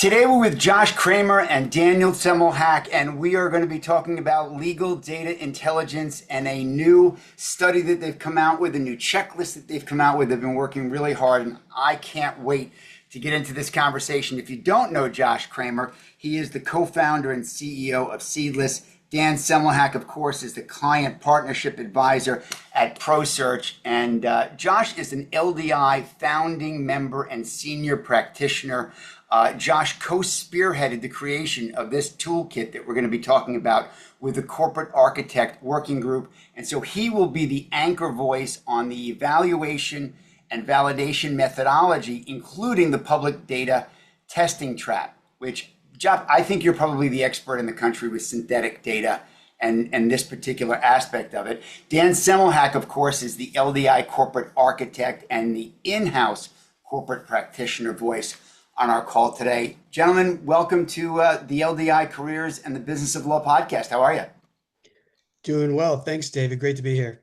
Today we're with Josh Kreamer and Daniel Semelhack, and we are going to be talking about legal data intelligence and a new study that they've come out with, a new checklist that they've come out with. They've been working really hard, and I can't wait to get into this conversation. If you don't know Josh Kreamer, he is the co-founder and CEO of Seedless. Dan Semelhack, of course, is the client partnership advisor at ProSearch. And Josh is an LDI founding member and senior practitioner. Josh co-spearheaded the creation of this toolkit that we're going to be talking about with the Corporate Architect Working Group. And so he will be the anchor voice on the evaluation and validation methodology, including the public data testing trap, which, Josh, I think you're probably the expert in the country with synthetic data and this particular aspect of it. Dan Semelhack, of course, is the LDI corporate architect and the in-house corporate practitioner voice on our call today. Gentlemen, welcome to the LDI Careers and the Business of Law podcast. How are you? Doing well. Thanks, David. Great to be here.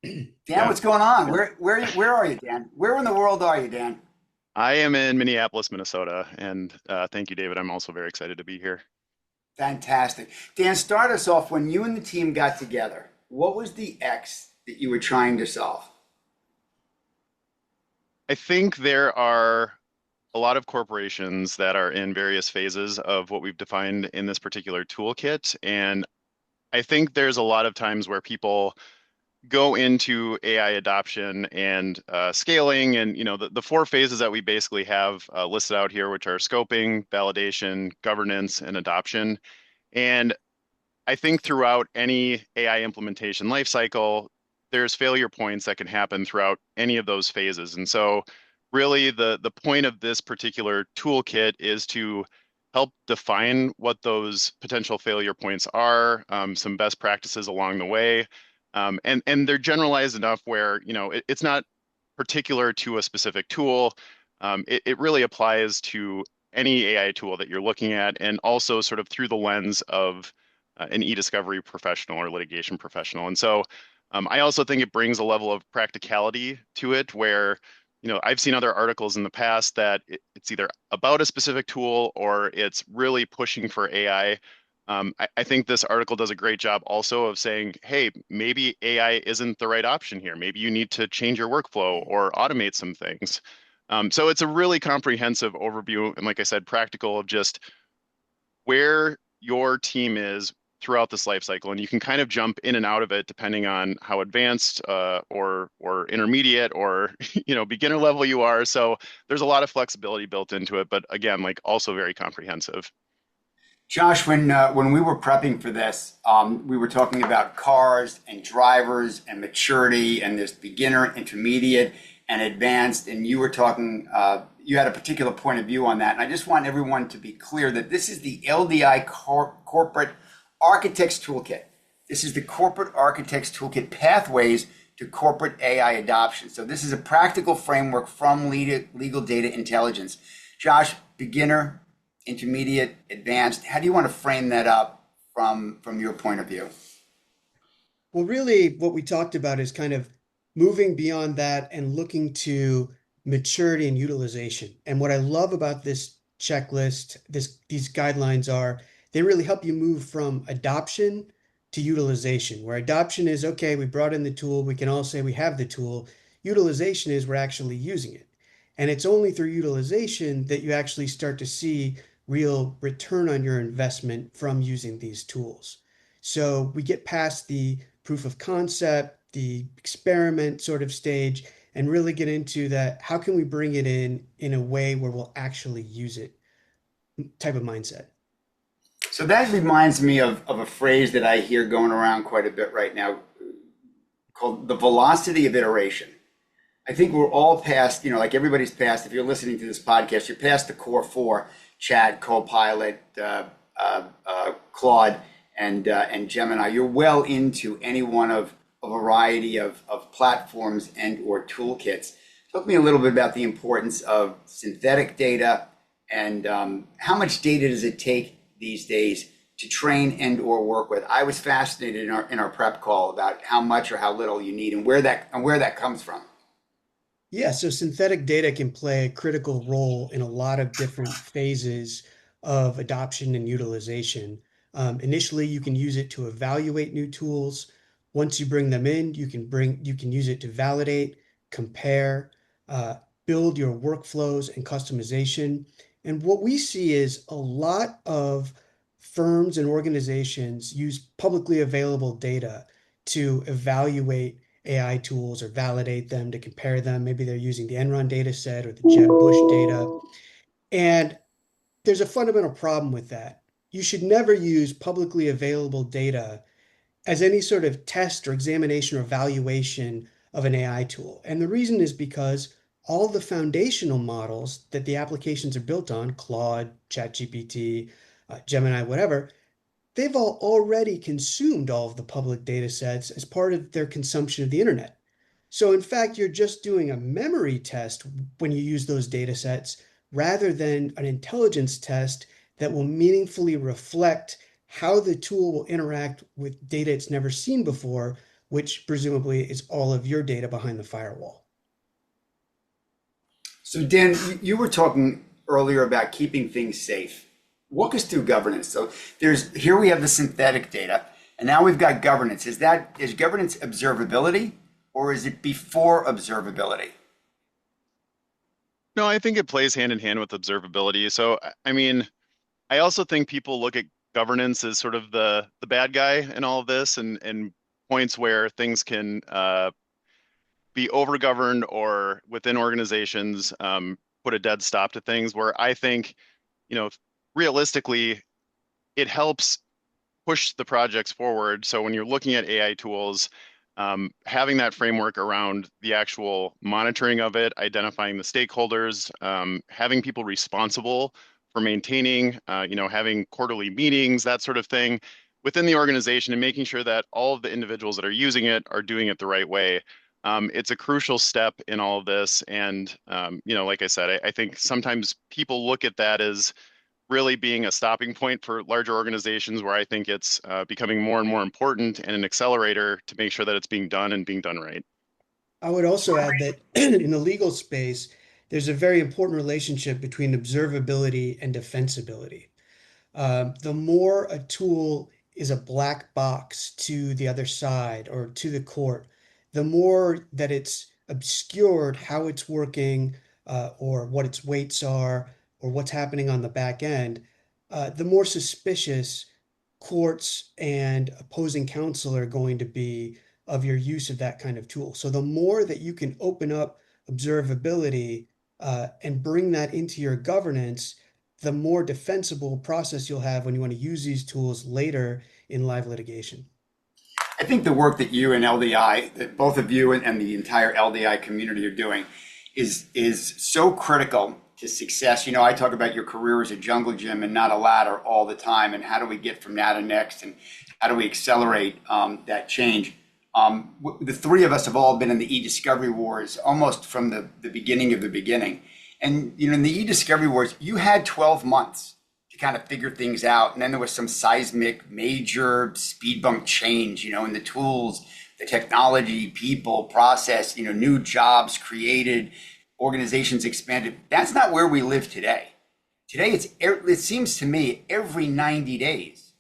Dan, what's going on? Where are you, Dan? Where in the world are you, Dan? I am in Minneapolis, Minnesota, and thank you, David. I'm also very excited to be here. Fantastic. Dan, start us off. When you and the team got together, what was the X that you were trying to solve? I think there are a lot of corporations that are in various phases of what we've defined in this particular toolkit. And I think there's a lot of times where people go into AI adoption and scaling, and the four phases that we basically have listed out here, which are scoping, validation, governance, and adoption. And I think throughout any AI implementation lifecycle, there's failure points that can happen throughout any of those phases. And so really the point of this particular toolkit is to help define what those potential failure points are, some best practices along the way. And they're generalized enough where, it's not particular to a specific tool. It really applies to any AI tool that you're looking at, and also sort of through the lens of an e-discovery professional or litigation professional. And so I also think it brings a level of practicality to it where, I've seen other articles in the past that it's either about a specific tool or it's really pushing for AI. I think this article does a great job also of saying, hey, maybe AI isn't the right option here. Maybe you need to change your workflow or automate some things. So it's a really comprehensive overview. And like I said, practical of just where your team is throughout this life cycle. And you can kind of jump in and out of it depending on how advanced or intermediate or beginner level you are. So there's a lot of flexibility built into it, but again, like also very comprehensive. Josh, when we were prepping for this, we were talking about cars and drivers and maturity, and there's beginner, intermediate, and advanced. And you were talking, you had a particular point of view on that. And I just want everyone to be clear that this is the LDI Corporate Architects Toolkit. This is the Corporate Architects Toolkit Pathways to Corporate AI Adoption. So this is a practical framework from legal data intelligence. Josh, beginner, intermediate, advanced, how do you want to frame that up from your point of view? Well, really what we talked about is kind of moving beyond that and looking to maturity and utilization. And what I love about this checklist, these guidelines are, they really help you move from adoption to utilization, where adoption is, okay, we brought in the tool, we can all say we have the tool. Utilization is we're actually using it. And it's only through utilization that you actually start to see real return on your investment from using these tools. So we get past the proof of concept, the experiment sort of stage, and really get into that, how can we bring it in a way where we'll actually use it type of mindset. So that reminds me of a phrase that I hear going around quite a bit right now called the velocity of iteration. I think we're all past, like everybody's past, if you're listening to this podcast, you're past the core four: Chat, Copilot, Claude, and Gemini. You're well into any one of a variety of platforms and or toolkits. Talk to me a little bit about the importance of synthetic data and how much data does it take these days to train and or work with. I was fascinated in our prep call about how much or how little you need and where that comes from. Yeah, so synthetic data can play a critical role in a lot of different phases of adoption and utilization. Initially, you can use it to evaluate new tools. Once you bring them in, you can use it to validate, compare, uh, build your workflows and customization. And what we see is a lot of firms and organizations use publicly available data to evaluate AI tools or validate them, to compare them. Maybe they're using the Enron data set or the Jeb Bush data. And there's a fundamental problem with that. You should never use publicly available data as any sort of test or examination or evaluation of an AI tool. And the reason is because all the foundational models that the applications are built on, Claude, ChatGPT, Gemini, whatever, they've all already consumed all of the public data sets as part of their consumption of the internet. So in fact, you're just doing a memory test when you use those data sets rather than an intelligence test that will meaningfully reflect how the tool will interact with data it's never seen before, which presumably is all of your data behind the firewall. So, Dan, you were talking earlier about keeping things safe. Walk us through governance. So, there's here we have the synthetic data, and now we've got governance. Is governance observability, or is it before observability? No, I think it plays hand in hand with observability. So, I mean, I also think people look at governance as sort of the bad guy in all of this, and points where things can be overgoverned or within organizations put a dead stop to things. Where I think, you know, realistically, it helps push the projects forward. So when you're looking at AI tools, having that framework around the actual monitoring of it, identifying the stakeholders, having people responsible for maintaining, having quarterly meetings, that sort of thing within the organization, and making sure that all of the individuals that are using it are doing it the right way. It's a crucial step in all of this. And, like I said, I think sometimes people look at that as really being a stopping point for larger organizations, where I think it's becoming more and more important and an accelerator to make sure that it's being done and being done right. I would also add that in the legal space, there's a very important relationship between observability and defensibility. The more a tool is a black box to the other side or to the court, the more that it's obscured how it's working, or what its weights are, or what's happening on the back end, the more suspicious courts and opposing counsel are going to be of your use of that kind of tool. So the more that you can open up observability, and bring that into your governance, the more defensible process you'll have when you want to use these tools later in live litigation. I think the work that you and LDI, that both of you and the entire LDI community are doing, is so critical to success. I talk about your career as a jungle gym and not a ladder all the time, and how do we get from now to next, and how do we accelerate that change. The three of us have all been in the e-discovery wars almost from the beginning of the beginning. And in the e-discovery wars, you had 12 months to kind of figure things out. And then there was some seismic, major speed bump change, in the tools, the technology, people, process, new jobs created, organizations expanded. That's not where we live today. Today, it seems to me every 90 days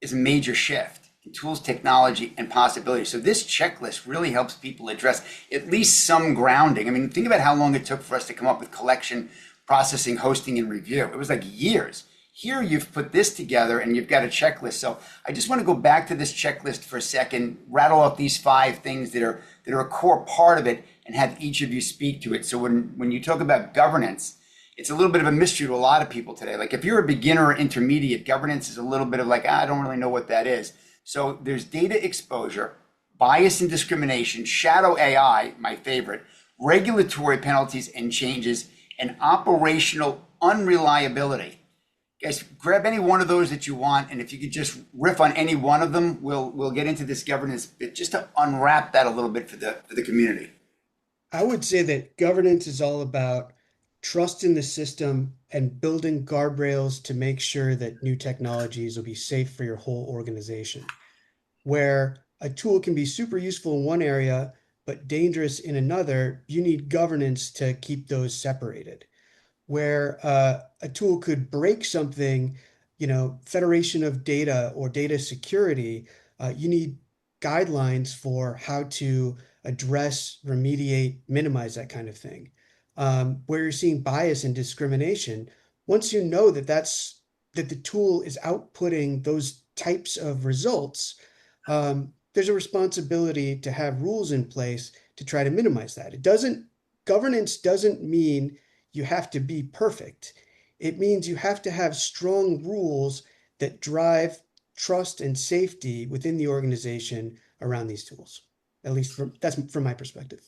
is a major shift in tools, technology, and possibilities. So this checklist really helps people address at least some grounding. I mean, think about how long it took for us to come up with collection, processing, hosting, and review. It was like years. Here you've put this together and you've got a checklist. So I just want to go back to this checklist for a second, rattle off these 5 things that are a core part of it, and have each of you speak to it. So when you talk about governance, it's a little bit of a mystery to a lot of people today. Like if you're a beginner or intermediate, governance is a little bit of like, I don't really know what that is. So there's data exposure, bias and discrimination, shadow AI, my favorite, regulatory penalties and changes, and operational unreliability. Guys, grab any one of those that you want, and if you could just riff on any one of them, we'll get into this governance bit just to unwrap that a little bit for the community. I would say that governance is all about trust in the system and building guardrails to make sure that new technologies will be safe for your whole organization. Where a tool can be super useful in one area, but dangerous in another, you need governance to keep those separated. where a tool could break something, federation of data or data security, you need guidelines for how to address, remediate, minimize that kind of thing. Where you're seeing bias and discrimination, once you know that the tool is outputting those types of results, there's a responsibility to have rules in place to try to minimize that. Governance doesn't mean you have to be perfect. It means you have to have strong rules that drive trust and safety within the organization around these tools. At least that's from my perspective.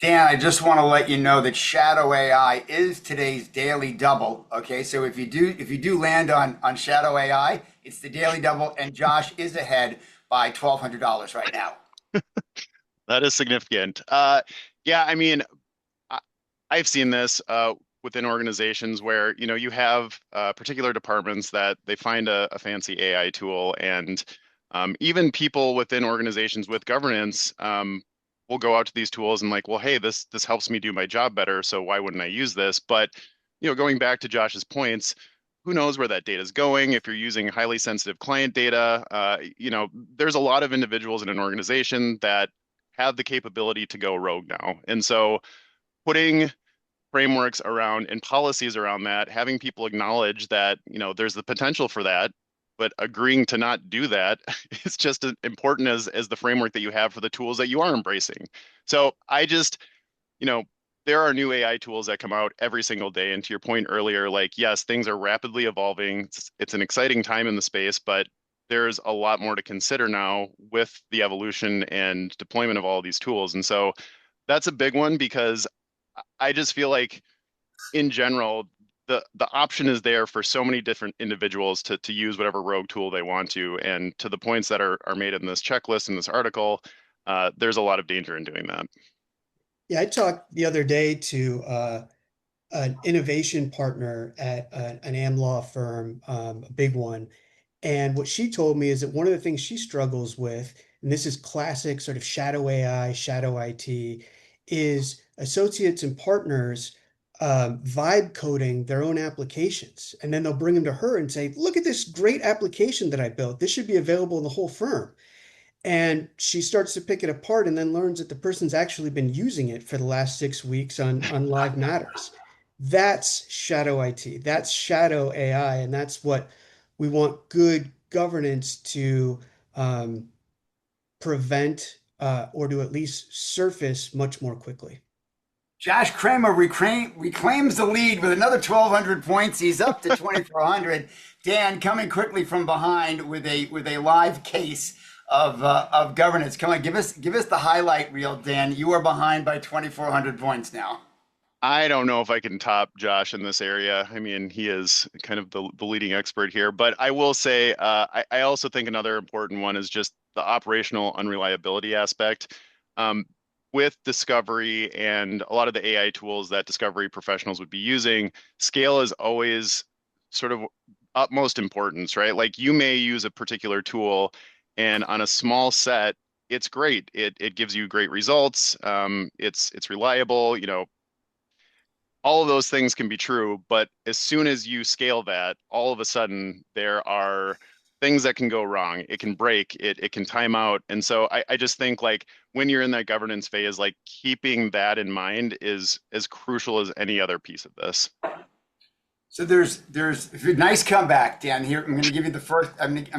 Dan, I just want to let you know that Shadow AI is today's daily double. Okay, so if you do land on Shadow AI, it's the daily double, and Josh is ahead by $1,200 right now. That is significant. Yeah, I mean, I, I've seen this within organizations where, you have particular departments that they find a fancy AI tool, and even people within organizations with governance will go out to these tools and like, well, hey, this helps me do my job better, so why wouldn't I use this? But, going back to Josh's points, who knows where that data is going? If you're using highly sensitive client data, there's a lot of individuals in an organization that have the capability to go rogue now. And so putting frameworks around and policies around that, having people acknowledge that, there's the potential for that, but agreeing to not do that is just as important as the framework that you have for the tools that you are embracing. So I just, you know, there are new AI tools that come out every single day. And to your point earlier, like, yes, things are rapidly evolving. It's an exciting time in the space, but there's a lot more to consider now with the evolution and deployment of all of these tools. And so that's a big one because I just feel like in general, the option is there for so many different individuals to use whatever rogue tool they want to. And to the points that are made in this checklist in this article, there's a lot of danger in doing that. Yeah, I talked the other day to an innovation partner at an AM law firm, a big one. And what she told me is that one of the things she struggles with, and this is classic sort of shadow AI, shadow IT, is associates and partners vibe coding their own applications. And then they'll bring them to her and say, look at this great application that I built. This should be available in the whole firm. And she starts to pick it apart and then learns that the person's actually been using it for the last 6 weeks on Live Matters. That's shadow IT. That's shadow AI. And that's what we want good governance to prevent or to at least surface much more quickly. Josh Kreamer reclaims the lead with another 1,200 points. He's up to 2,400. Dan coming quickly from behind with a live case of governance. Come on, give us the highlight reel, Dan. You are behind by 2,400 points now. I don't know if I can top Josh in this area. I mean, he is kind of the leading expert here, but I will say I also think another important one is just the operational unreliability aspect. With discovery and a lot of the AI tools that discovery professionals would be using, scale is always sort of utmost importance, right? Like you may use a particular tool and on a small set, it's great. It gives you great results. It's reliable, all of those things can be true, but as soon as you scale that, all of a sudden there are things that can go wrong. It can break, it can time out. And so I just think like when you're in that governance phase, like keeping that in mind is as crucial as any other piece of this. So there's a nice comeback, Dan. Here, I'm going to give you the first.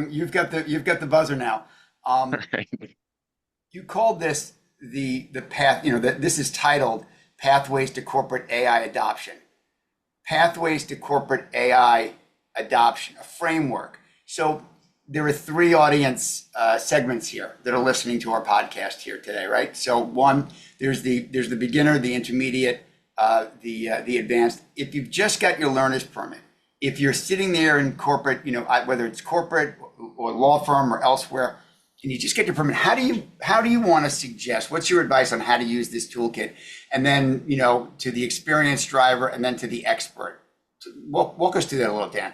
You've got the buzzer now. All right. You called this the path. That this is titled "Pathways to Corporate AI Adoption." Pathways to Corporate AI Adoption, a framework. So there are three audience segments here that are listening to our podcast here today, right? So one, there's the beginner, the intermediate, the advanced. If you've just got your learner's permit, if you're sitting there in corporate, whether it's corporate or law firm or elsewhere, and you just get your permit, how do you want to suggest? What's your advice on how to use this toolkit? And then to the experienced driver, and then to the expert. So walk us through that a little, Dan.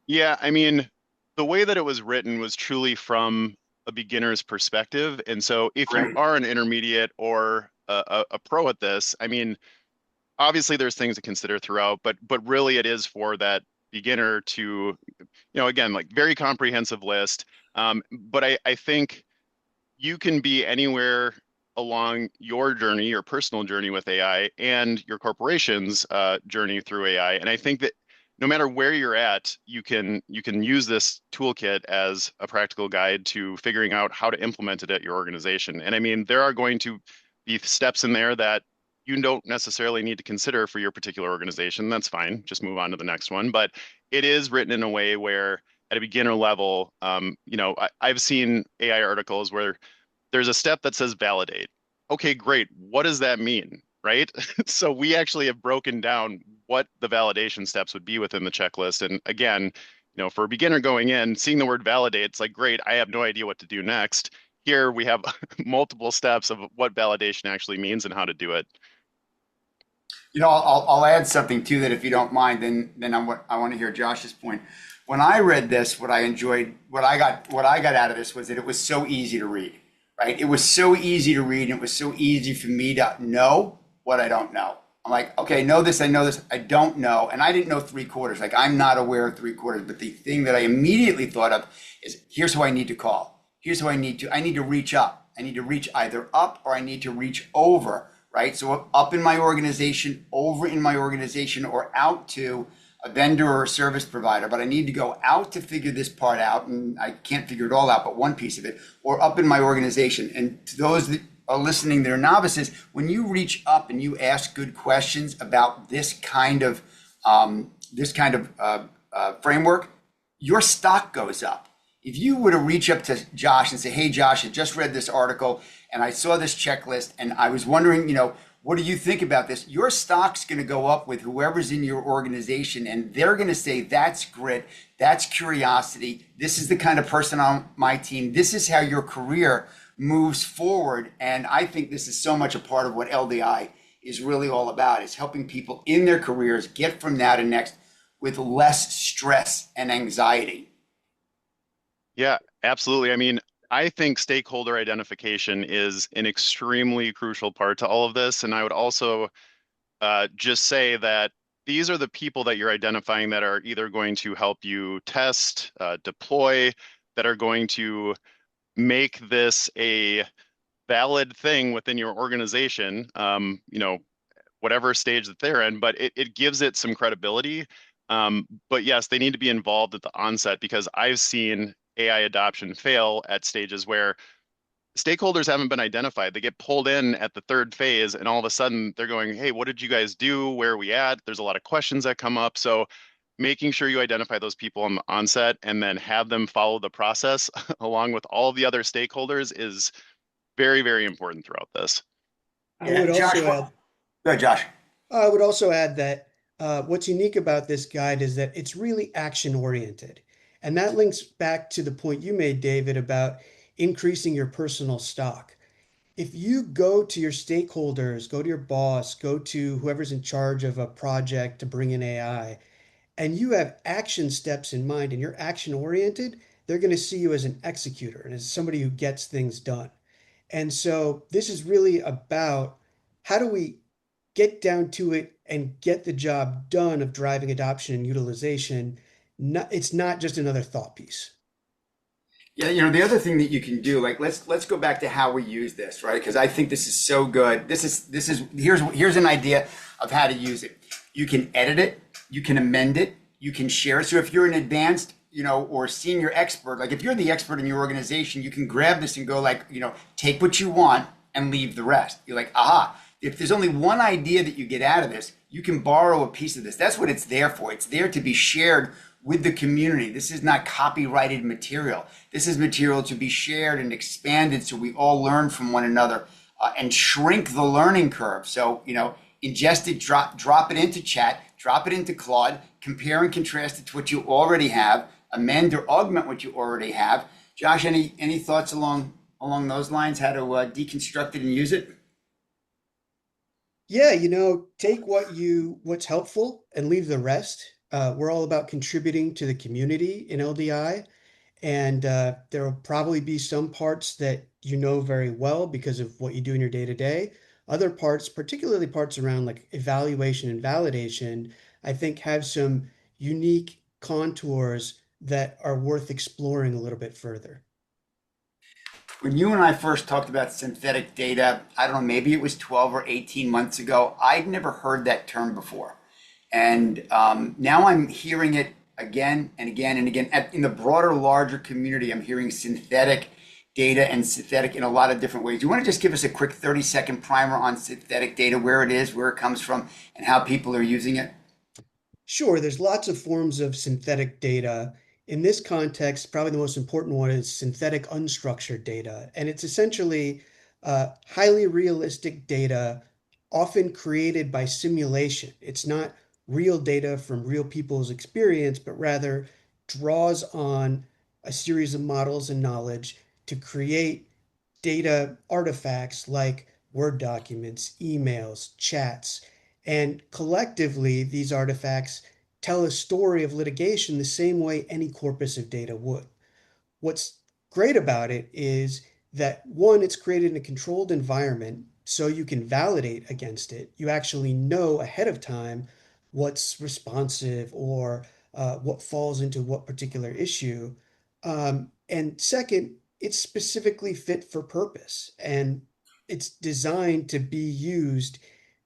Yeah, I mean, the way that it was written was truly from a beginner's perspective. And so if you Right. are an intermediate or a pro at this, I mean, obviously there's things to consider throughout, but really it is for that beginner to, again, like very comprehensive list. But I think you can be anywhere along your journey, your personal journey with AI and your corporation's journey through AI. And I think that no matter where you're at, you can use this toolkit as a practical guide to figuring out how to implement it at your organization. And I mean, there are going to be steps in there that you don't necessarily need to consider for your particular organization. That's fine. Just move on to the next one. But it is written in a way where at a beginner level, I've seen AI articles where there's a step that says validate. Okay, great. What does that mean? Right? So we actually have broken down what the validation steps would be within the checklist. And again, for a beginner going in, seeing the word validate, it's like, great, I have no idea what to do next. Here we have multiple steps of what validation actually means and how to do it. I'll add something to that if you don't mind. Then I want to hear Josh's point. When I read this, what I enjoyed, what I got out of this was that it was so easy to read, right? It was so easy to read, and it was so easy for me to know what I don't know. I'm like, okay, I know this, I don't know, and I didn't know three quarters. Like I'm not aware of three quarters, but the thing that I immediately thought of is here's who I need to call. Here's who I need to. I need to reach up. I need to reach either up or I need to reach over, right? So up in my organization, over in my organization, or out to a vendor or a service provider, but I need to go out to figure this part out, and I can't figure it all out, but one piece of it, or up in my organization. And to those that are listening that are novices, when you reach up and you ask good questions about this kind of framework, your stock goes up. If you were to reach up to Josh and say, hey, Josh, I just read this article and I saw this checklist and I was wondering, what do you think about this? Your stock's going to go up with whoever's in your organization, and they're going to say, that's grit, that's curiosity. This is the kind of person on my team. This is how your career moves forward. And I think this is so much a part of what LDI is really all about, is helping people in their careers get from now to next with less stress and anxiety. Yeah, absolutely. I mean, I think stakeholder identification is an extremely crucial part to all of this. And I would also just say that these are the people that you're identifying that are either going to help you test, deploy, that are going to make this a valid thing within your organization, whatever stage that they're in, but it gives it some credibility. But yes, they need to be involved at the onset because I've seen AI adoption fail at stages where stakeholders haven't been identified. They get pulled in at the third phase, and all of a sudden they're going, hey, what did you guys do? Where are we at? There's a lot of questions that come up. So making sure you identify those people on the onset and then have them follow the process along with all of the other stakeholders is very, very important throughout this. I would Josh, also add, go ahead, Josh. I would also add that what's unique about this guide is that it's really action oriented. And that links back to the point you made, David, about increasing your personal stock. If you go to your stakeholders, go to your boss, go to whoever's in charge of a project to bring in AI, and you have action steps in mind and you're action oriented, they're going to see you as an executor and as somebody who gets things done. And so this is really about how do we get down to it and get the job done of driving adoption and utilization. It's not just another thought piece. Yeah, the other thing that you can do, like let's go back to how we use this, right? Because I think this is so good. Here's an idea of how to use it. You can edit it, you can amend it, you can share it. So if you're an advanced, or senior expert, like if you're the expert in your organization, you can grab this and go like, take what you want and leave the rest. You're like, aha. If there's only one idea that you get out of this, you can borrow a piece of this. That's what it's there for. It's there to be shared with the community. This is not copyrighted material. This is material to be shared and expanded so we all learn from one another and shrink the learning curve. So, ingest it, drop it into chat, drop it into Claude, compare and contrast it to what you already have, amend or augment what you already have. Josh, any thoughts along those lines, how to deconstruct it and use it? Yeah, take what's helpful and leave the rest. We're all about contributing to the community in LDI, and there will probably be some parts that you know very well because of what you do in your day to day, Other parts, particularly parts around like evaluation and validation, I think have some unique contours that are worth exploring a little bit further. When you and I first talked about synthetic data, I don't know, maybe it was 12 or 18 months ago, I'd never heard that term before. And now I'm hearing it again and again and again. In the broader, larger community, I'm hearing synthetic data and synthetic in a lot of different ways. Do you want to just give us a quick 30-second primer on synthetic data, where it is, where it comes from, and how people are using it? Sure, there's lots of forms of synthetic data. In this context, probably the most important one is synthetic unstructured data. And it's essentially highly realistic data, often created by simulation. It's not real data from real people's experience, but rather draws on a series of models and knowledge to create data artifacts like Word documents, emails, chats. And collectively, these artifacts tell a story of litigation the same way any corpus of data would. What's great about it is that one, it's created in a controlled environment so you can validate against it. You actually know ahead of time what's responsive or what falls into what particular issue. And second, it's specifically fit for purpose and it's designed to be used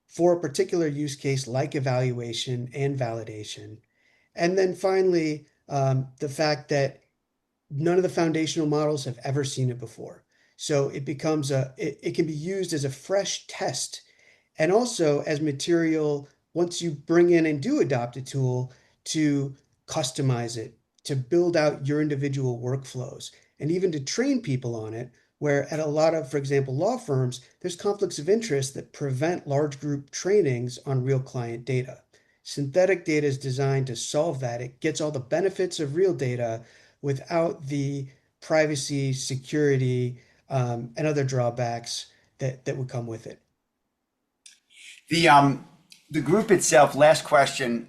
for a particular use case like evaluation and validation. And then finally, the fact that none of the foundational models have ever seen it before. So it becomes it can be used as a fresh test and also as material once you bring in and do adopt a tool to customize it, to build out your individual workflows, and even to train people on it. Where at a lot of, for example, law firms, there's conflicts of interest that prevent large group trainings on real client data. Synthetic data is designed to solve that. It gets all the benefits of real data without the privacy, security, and other drawbacks that would come with it. The group itself, last question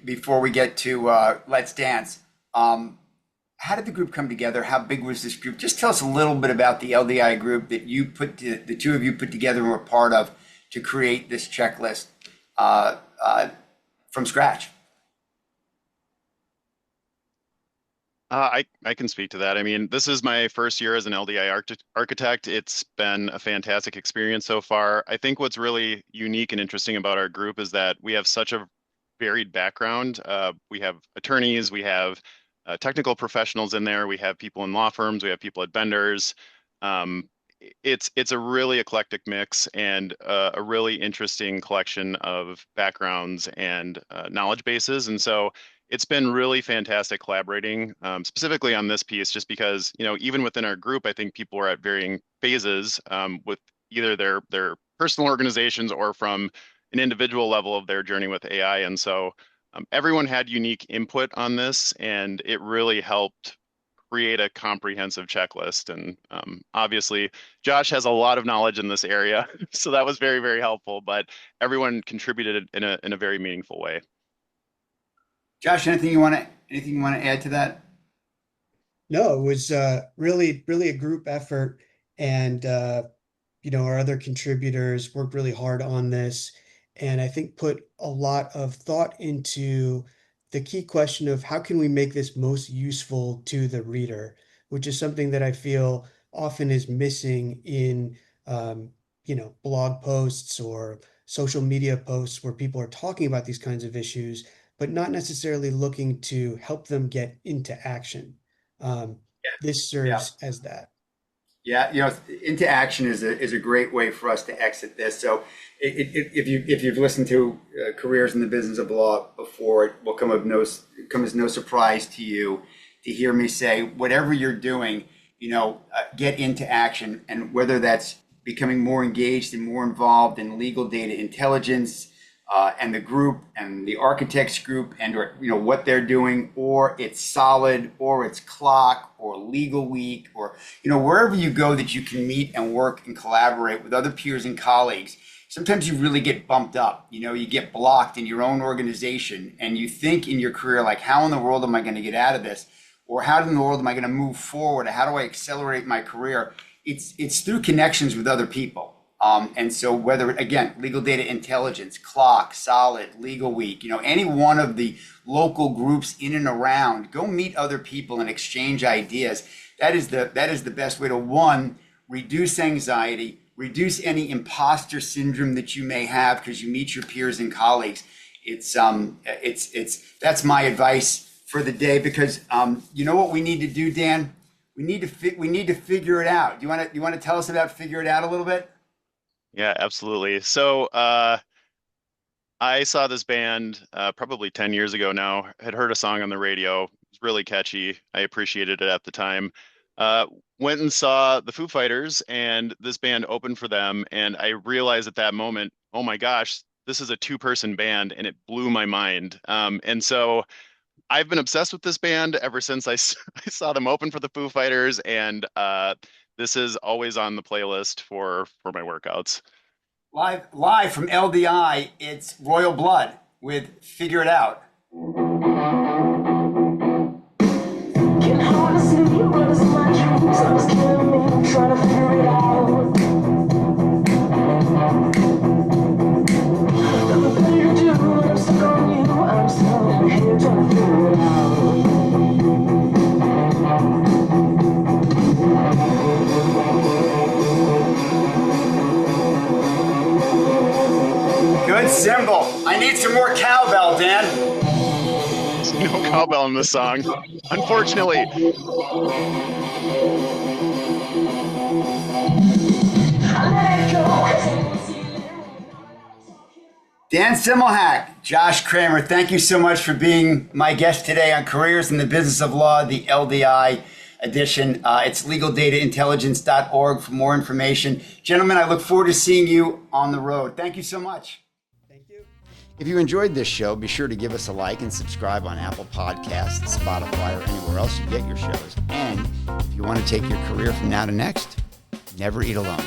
before we get to Let's Dance. How did the group come together? How big was this group? Just tell us a little bit about the LDI group that the two of you put together and were part of to create this checklist from scratch. I can speak to that. I mean, this is my first year as an LDI architect. It's been a fantastic experience so far. I think what's really unique and interesting about our group is that we have such a varied background. We have attorneys, we have technical professionals in there, we have people in law firms, we have people at vendors. Um, it's a really eclectic mix and a really interesting collection of backgrounds and knowledge bases. And so it's been really fantastic collaborating, specifically on this piece, just because, even within our group, I think people are at varying phases with either their personal organizations or from an individual level of their journey with AI. And so everyone had unique input on this, and it really helped create a comprehensive checklist. And obviously, Josh has a lot of knowledge in this area, so that was very, very helpful. But everyone contributed in a very meaningful way. Josh, anything you want to add to that? No, it was really a group effort, and our other contributors worked really hard on this, and I think put a lot of thought into the key question of how can we make this most useful to the reader, which is something that I feel often is missing in blog posts or social media posts where people are talking about these kinds of issues, but not necessarily looking to help them get into action. Um, this Yeah. serves as that. Yeah, into action is a great way for us to exit this. So, if you've listened to careers in the business of law before, it will come as no surprise to you to hear me say, whatever you're doing, get into action, and whether that's becoming more engaged and more involved in legal data intelligence, and the group and the architects group and or what they're doing, or it's solid or it's clock or legal week, or wherever you go that you can meet and work and collaborate with other peers and colleagues. Sometimes you really get bumped up, you get blocked in your own organization, and you think in your career, like, how in the world am I going to get out of this, or how in the world am I going to move forward, or how do I accelerate my career? It's through connections with other people. And so whether, again, legal data intelligence, clock, solid, legal week, any one of the local groups in and around, go meet other people and exchange ideas. That is the best way to, one, reduce anxiety, reduce any imposter syndrome that you may have because you meet your peers and colleagues. That's my advice for the day, because you know what we need to do, Dan? We need to figure it out. Do you want to tell us about figure it out a little bit? Yeah, absolutely. So I saw this band probably 10 years ago now, had heard a song on the radio. It was really catchy. I appreciated it at the time. Went and saw the Foo Fighters, and this band opened for them. And I realized at that moment, oh my gosh, this is a two-person band, and it blew my mind. And so I've been obsessed with this band ever since I saw them open for the Foo Fighters, and this is always on the playlist for my workouts. Live from LDI, it's Royal Blood with Figure It Out. Can hardly see what is my dreams. I was killing me, trying to figure it out. Nothing to do, I'm stuck on you. I'm still here trying to figure it out. Good cymbal. I need some more cowbell, Dan. There's no cowbell in this song, unfortunately. Dan Semelhack, Josh Kreamer, thank you so much for being my guest today on Careers in the Business of Law, the LDI edition. It's legaldataintelligence.org for more information. Gentlemen, I look forward to seeing you on the road. Thank you so much. Thank you. If you enjoyed this show, be sure to give us a like and subscribe on Apple Podcasts, Spotify, or anywhere else you get your shows. And if you want to take your career from now to next, never eat alone.